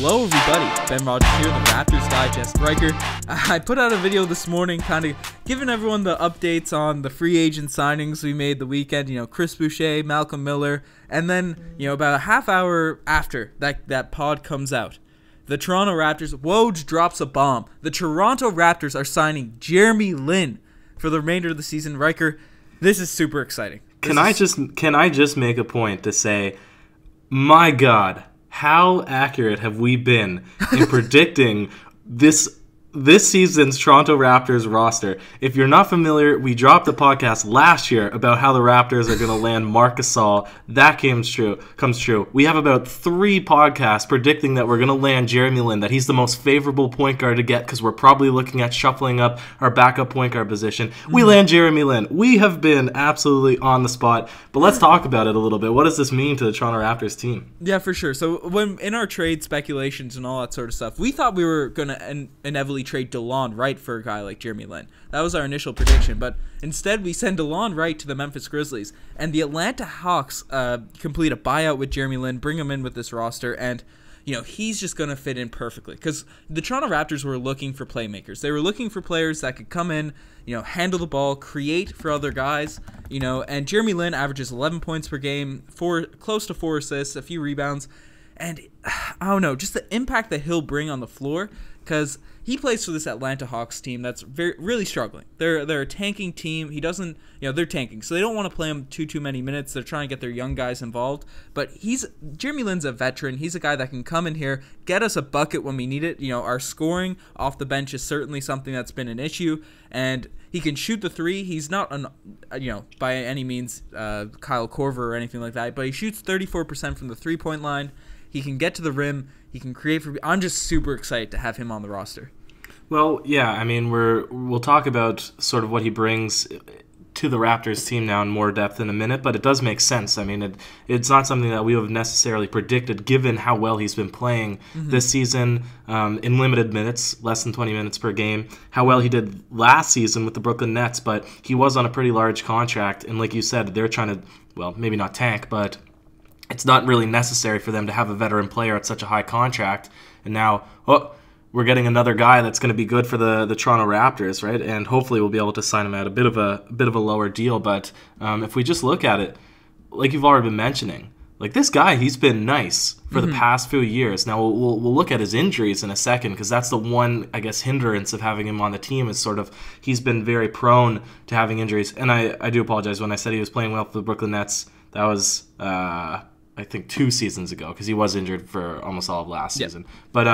Hello everybody, Ben Rogers here, the Raptors Digest Riker. I put out a video this morning kind of giving everyone the updates on the free agent signings we made the weekend, Chris Boucher, Malcolm Miller, and then, about a half hour after that pod comes out, the Toronto Raptors, Woj drops a bomb. The Toronto Raptors are signing Jeremy Lin for the remainder of the season. Riker, this is super exciting. Can I just make a point to say, my God, how accurate have we been in predicting this season's Toronto Raptors roster? If you're not familiar, we dropped a podcast last year about how the Raptors are going to land Marc Gasol. That comes true. We have about 3 podcasts predicting that we're going to land Jeremy Lin, that he's the most favorable point guard to get because we're probably looking at shuffling up our backup point guard position. We land Jeremy Lin. We have been absolutely on the spot. But let's talk about it a little bit. What does this mean to the Toronto Raptors team? Yeah, for sure. So when in our trade speculations and all that sort of stuff, we thought we were going to inevitably trade DeLon Wright for a guy like Jeremy Lin. That was our initial prediction, but instead we send DeLon Wright to the Memphis Grizzlies, and the Atlanta Hawks complete a buyout with Jeremy Lin, bring him in with this roster, and he's just going to fit in perfectly because the Toronto Raptors were looking for playmakers. They were looking for players that could come in, handle the ball, create for other guys, and Jeremy Lin averages 11 points per game, close to 4 assists, a few rebounds, and I don't know, just the impact that he'll bring on the floor, because he plays for this Atlanta Hawks team that's really struggling. They're a tanking team. He doesn't, they're tanking, so they don't want to play him too many minutes. They're trying to get their young guys involved. But Jeremy Lin's a veteran. He's a guy that can come in here, get us a bucket when we need it. Our scoring off the bench is certainly something that's been an issue, and he can shoot the 3. He's not by any means Kyle Korver or anything like that, but he shoots 34% from the 3-point line. He can get to the rim. He can create for. I'm just super excited to have him on the roster. Well, yeah, I mean, we'll talk about sort of what he brings to the Raptors team now in more depth in a minute, but it does make sense. I mean, it's not something that we have necessarily predicted given how well he's been playing this season in limited minutes, less than 20 minutes per game, how well he did last season with the Brooklyn Nets, but he was on a pretty large contract, and like you said, they're trying to, well, maybe not tank, but it's not really necessary for them to have a veteran player at such a high contract. And now, we're getting another guy that's going to be good for the Toronto Raptors, right? And hopefully we'll be able to sign him at a bit of a lower deal. But if we just look at it, like you've already been mentioning, like this guy, he's been nice for the past few years. Now we'll look at his injuries in a second, because that's the one, I guess, hindrance of having him on the team is sort of he's been very prone to having injuries. And I do apologize when I said he was playing well for the Brooklyn Nets. That was I think 2 seasons ago, because he was injured for almost all of last season. But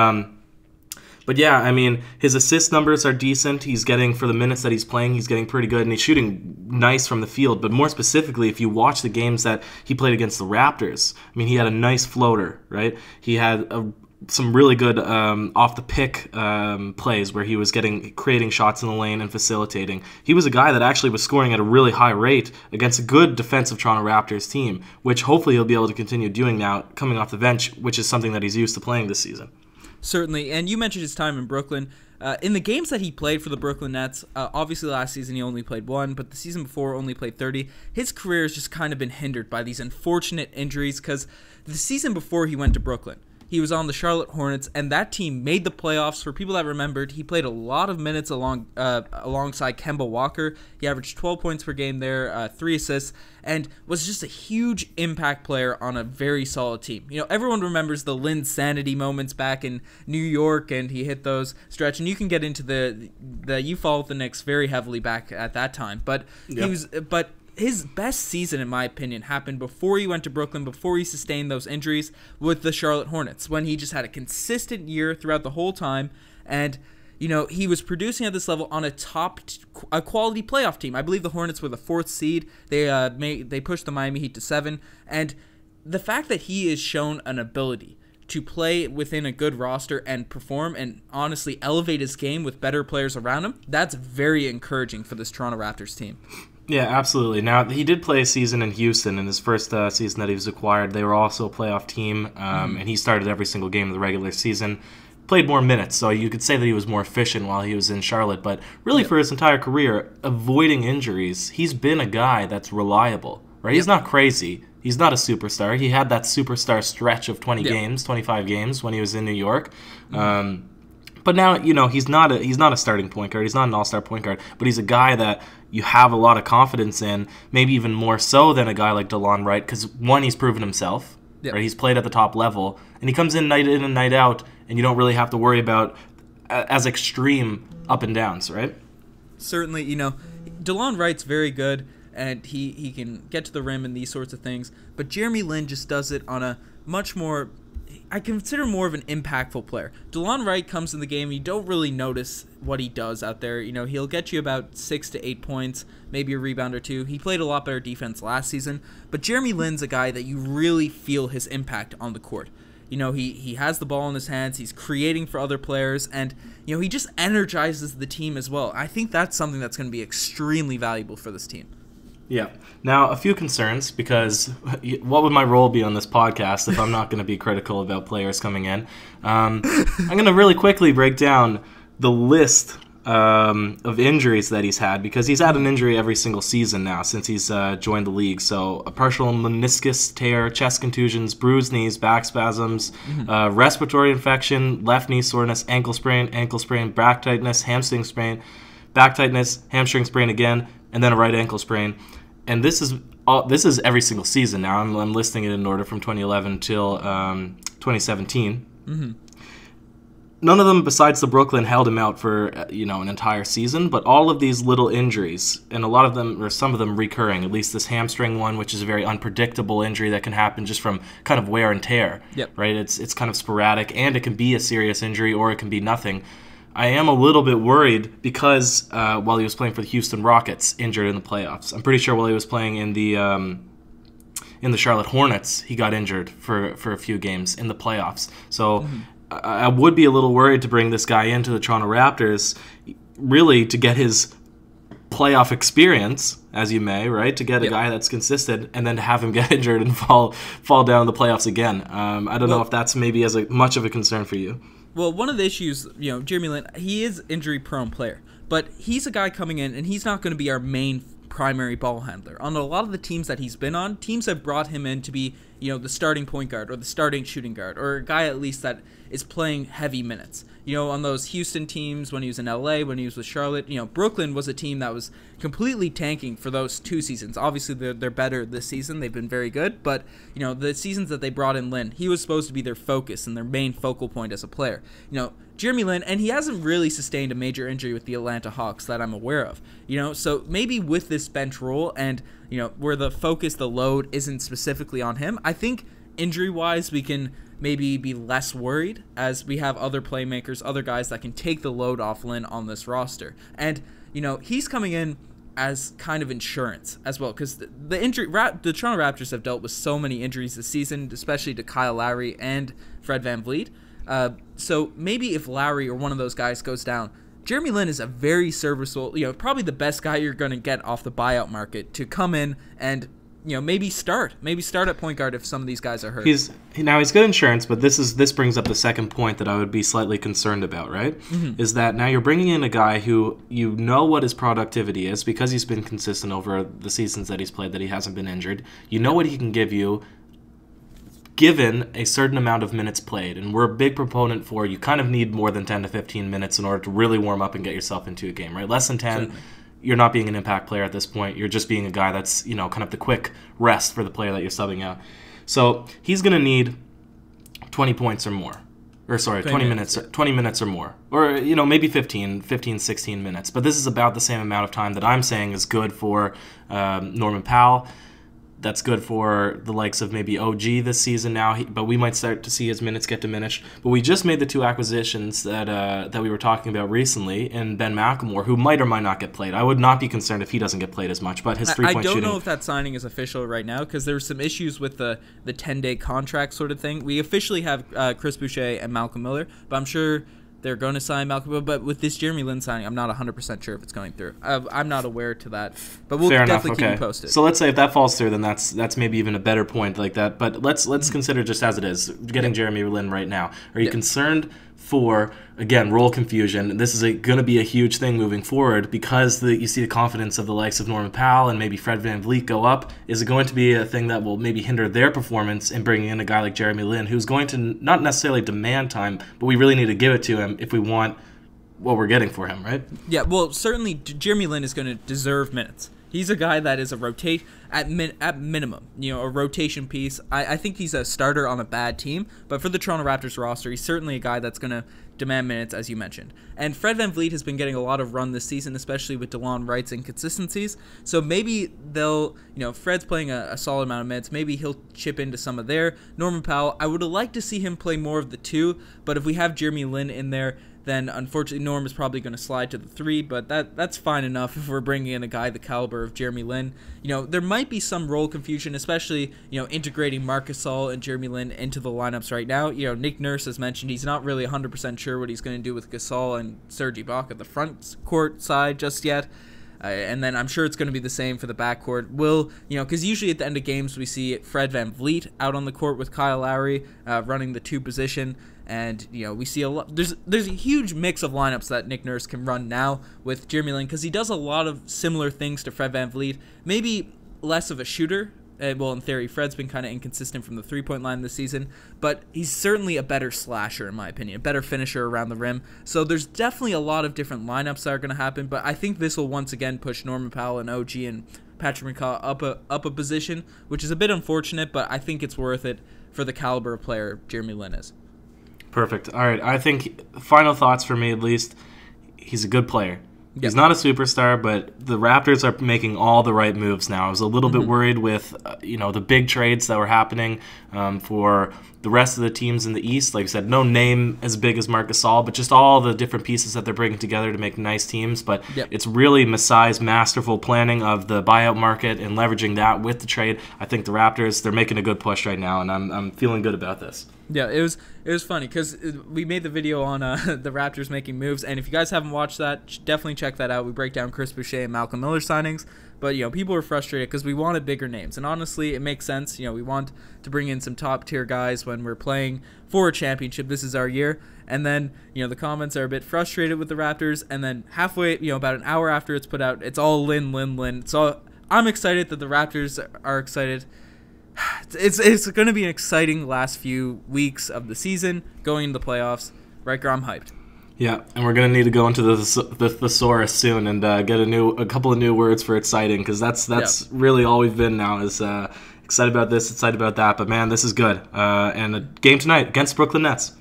yeah, I mean, his assist numbers are decent. He's getting, for the minutes that he's playing, he's getting pretty good, and he's shooting nice from the field. But more specifically, if you watch the games that he played against the Raptors, I mean, he had a nice floater, right? He had some really good off-the-pick plays where he was creating shots in the lane and facilitating. He was a guy that actually was scoring at a really high rate against a good defensive Toronto Raptors team, which hopefully he'll be able to continue doing now coming off the bench, which is something that he's used to playing this season. Certainly, and you mentioned his time in Brooklyn. In the games that he played for the Brooklyn Nets, obviously last season he only played 1, but the season before only played 30. His career has just kind of been hindered by these unfortunate injuries, because the season before he went to Brooklyn, he was on the Charlotte Hornets, and that team made the playoffs. For people that remembered, he played a lot of minutes alongside Kemba Walker. He averaged 12 points per game there, 3 assists, and was just a huge impact player on a very solid team. Everyone remembers the LINSANE moments back in New York, and he hit those stretch. And you can get into the you followed the Knicks very heavily back at that time, but his best season, in my opinion, happened before he went to Brooklyn, before he sustained those injuries with the Charlotte Hornets, when he just had a consistent year throughout the whole time, and he was producing at this level on a quality playoff team. I believe the Hornets were the 4th seed. They pushed the Miami Heat to 7, and the fact that he has shown an ability to play within a good roster and perform and honestly elevate his game with better players around him, that's very encouraging for this Toronto Raptors team. Yeah, absolutely. Now, he did play a season in Houston in his first season that he was acquired. They were also a playoff team, and he started every single game of the regular season. Played more minutes, so you could say that he was more efficient while he was in Charlotte. But really, for his entire career, avoiding injuries, he's been a guy that's reliable, right? He's not crazy. He's not a superstar. He had that superstar stretch of 20 games, 25 games when he was in New York. But now, he's not a starting point guard. He's not an all-star point guard. But he's a guy that you have a lot of confidence in, maybe even more so than a guy like DeLon Wright, because, one, he's proven himself. Yep. Right? He's played at the top level. And he comes in and night out, and you don't really have to worry about as extreme up and downs, right? Certainly, DeLon Wright's very good, and he can get to the rim and these sorts of things. But Jeremy Lin just does it on a much more, I consider more of an impactful player. DeLon Wright comes in the game, you don't really notice what he does out there. He'll get you about 6 to 8 points, maybe a rebound or two. He played a lot better defense last season. But Jeremy Lin's a guy that you really feel his impact on the court. He has the ball in his hands, he's creating for other players, and, he just energizes the team as well. I think that's something that's going to be extremely valuable for this team. Yeah. Now, a few concerns, because what would my role be on this podcast if I'm not going to be critical about players coming in? I'm going to really quickly break down the list of injuries that he's had, because he's had an injury every single season now since he's joined the league. So a partial meniscus tear, chest contusions, bruised knees, back spasms, respiratory infection, left knee soreness, ankle sprain, back tightness, hamstring sprain, back tightness, hamstring sprain again, and then a right ankle sprain. And this is every single season now. I'm listing it in order from 2011 till 2017. Mm-hmm. None of them besides the Brooklyn held him out for an entire season, but all of these little injuries, and a lot of them, or some of them, recurring. At least this hamstring one, which is a very unpredictable injury that can happen just from kind of wear and tear. Yep. Right? It's kind of sporadic, and it can be a serious injury or it can be nothing. I am a little bit worried because while he was playing for the Houston Rockets, injured in the playoffs. I'm pretty sure while he was playing in the Charlotte Hornets, he got injured for a few games in the playoffs. So I would be a little worried to bring this guy into the Toronto Raptors, really to get his playoff experience, as you may, right? To get a guy that's consistent, and then to have him get injured and fall down in the playoffs again. I don't know if that's maybe as much of a concern for you. Well, one of the issues, Jeremy Lin, he is injury-prone player, but he's a guy coming in, and he's not going to be our main primary ball handler. On a lot of the teams that he's been on, teams have brought him in to be, the starting point guard or the starting shooting guard, or a guy at least that is playing heavy minutes. On those Houston teams, when he was in LA, when he was with Charlotte, Brooklyn was a team that was completely tanking for those 2 seasons. Obviously, they're better this season. They've been very good, but, the seasons that they brought in Lin, he was supposed to be their focus and their main focal point as a player. Jeremy Lin, and he hasn't really sustained a major injury with the Atlanta Hawks that I'm aware of. So maybe with this bench role and, where the focus, the load isn't specifically on him, I think injury-wise we can maybe be less worried as we have other playmakers, other guys that can take the load off Lin on this roster. And, he's coming in as kind of insurance as well, because the Toronto Raptors have dealt with so many injuries this season, especially to Kyle Lowry and Fred VanVleet. So maybe if Lowry or one of those guys goes down, Jeremy Lin is a very serviceable, probably the best guy you're going to get off the buyout market to come in and, maybe start at point guard if some of these guys are hurt. He's good insurance, but this brings up the second point that I would be slightly concerned about, right? Mm-hmm. Is that now you're bringing in a guy who what his productivity is because he's been consistent over the seasons that he's played, that he hasn't been injured. You know what he can give you given a certain amount of minutes played, and we're a big proponent for you kind of need more than 10 to 15 minutes in order to really warm up and get yourself into a game, right? Less than 10, certainly. You're not being an impact player at this point. You're just being a guy that's, kind of the quick rest for the player that you're subbing out. So he's going to need 20 points or more. Or sorry, 20 minutes or more. Or, maybe 15, 16 minutes. But this is about the same amount of time that I'm saying is good for Norman Powell. That's good for the likes of maybe OG this season now, but we might start to see his minutes get diminished. But we just made the 2 acquisitions that we were talking about recently in Ben McLemore, who might or might not get played. I would not be concerned if he doesn't get played as much, but his three-point shooting... I don't know if that signing is official right now, because there were some issues with the 10-day contract sort of thing. We officially have Chris Boucher and Malcolm Miller, but I'm sure... they're going to sign Malcolm, but with this Jeremy Lin signing, I'm not 100% sure if it's going through. I'm not aware to that, but we'll definitely keep you posted. So let's say if that falls through, then that's maybe even a better point like that. But let's consider just as it is, getting Jeremy Lin right now. Are you concerned for, again, role confusion. This is going to be a huge thing moving forward because you see the confidence of the likes of Norman Powell and maybe Fred VanVleet go up. Is it going to be a thing that will maybe hinder their performance in bringing in a guy like Jeremy Lin, who's going to not necessarily demand time, but we really need to give it to him if we want what we're getting for him, right? Yeah, well, certainly Jeremy Lin is going to deserve minutes. He's a guy that is a at minimum, a rotation piece. I think he's a starter on a bad team, but for the Toronto Raptors roster, he's certainly a guy that's going to demand minutes, as you mentioned. And Fred VanVleet has been getting a lot of run this season, especially with DeLon Wright's inconsistencies. So maybe they'll, Fred's playing a solid amount of minutes. Maybe he'll chip into some of there. Norman Powell, I would have liked to see him play more of the 2, but if we have Jeremy Lin in there, then unfortunately Norm is probably going to slide to the 3, but that's fine enough if we're bringing in a guy the caliber of Jeremy Lin. There might be some role confusion, especially, integrating Marc Gasol and Jeremy Lin into the lineups right now. Nick Nurse has mentioned he's not really 100% sure what he's going to do with Gasol and Serge Ibaka at the front court side just yet. And then I'm sure it's going to be the same for the backcourt. Because usually at the end of games we see Fred VanVleet out on the court with Kyle Lowry running the 2 position. And, we see a lot. There's a huge mix of lineups that Nick Nurse can run now with Jeremy Lin because he does a lot of similar things to Fred VanVleet. Maybe less of a shooter. Well, in theory, Fred's been kind of inconsistent from the 3-point line this season, but he's certainly a better slasher, in my opinion, a better finisher around the rim. So there's definitely a lot of different lineups that are going to happen, but I think this will once again push Norman Powell and OG and Patrick McCaw up a position, which is a bit unfortunate, but I think it's worth it for the caliber of player Jeremy Lin is. Perfect. All right. I think final thoughts for me, at least, he's a good player. Yep. He's not a superstar, but the Raptors are making all the right moves now. I was a little bit worried with, the big trades that were happening for the rest of the teams in the East. Like I said, no name as big as Marc Gasol, but just all the different pieces that they're bringing together to make nice teams. But It's really Masai's masterful planning of the buyout market and leveraging that with the trade. I think the Raptors, they're making a good push right now, and I'm feeling good about this. Yeah, it was funny because we made the video on the Raptors making moves, and if you guys haven't watched that, definitely check that out. We break down Chris Boucher and Malcolm Miller signings, but people are frustrated because we wanted bigger names, and honestly, it makes sense. We want to bring in some top tier guys when we're playing for a championship. This is our year, and then the comments are a bit frustrated with the Raptors, and then halfway, about an hour after it's put out, it's all Lin. So I'm excited that the Raptors are excited. It's going to be an exciting last few weeks of the season going into the playoffs. Riker, I'm hyped. Yeah, and we're going to need to go into the thesaurus soon and get a couple of new words for exciting because that's really all we've been now is excited about this, excited about that. But, man, this is good. And a game tonight against Brooklyn Nets.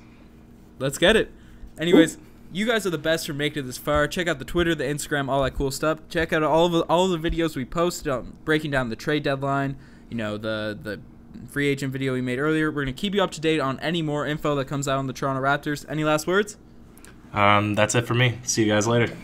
Let's get it. Anyways, you guys are the best for making it this far. Check out the Twitter, the Instagram, all that cool stuff. Check out all the videos we posted on breaking down the trade deadline. The free agent video we made earlier. We're going to keep you up to date on any more info that comes out on the Toronto Raptors. Any last words? That's it for me. See you guys later.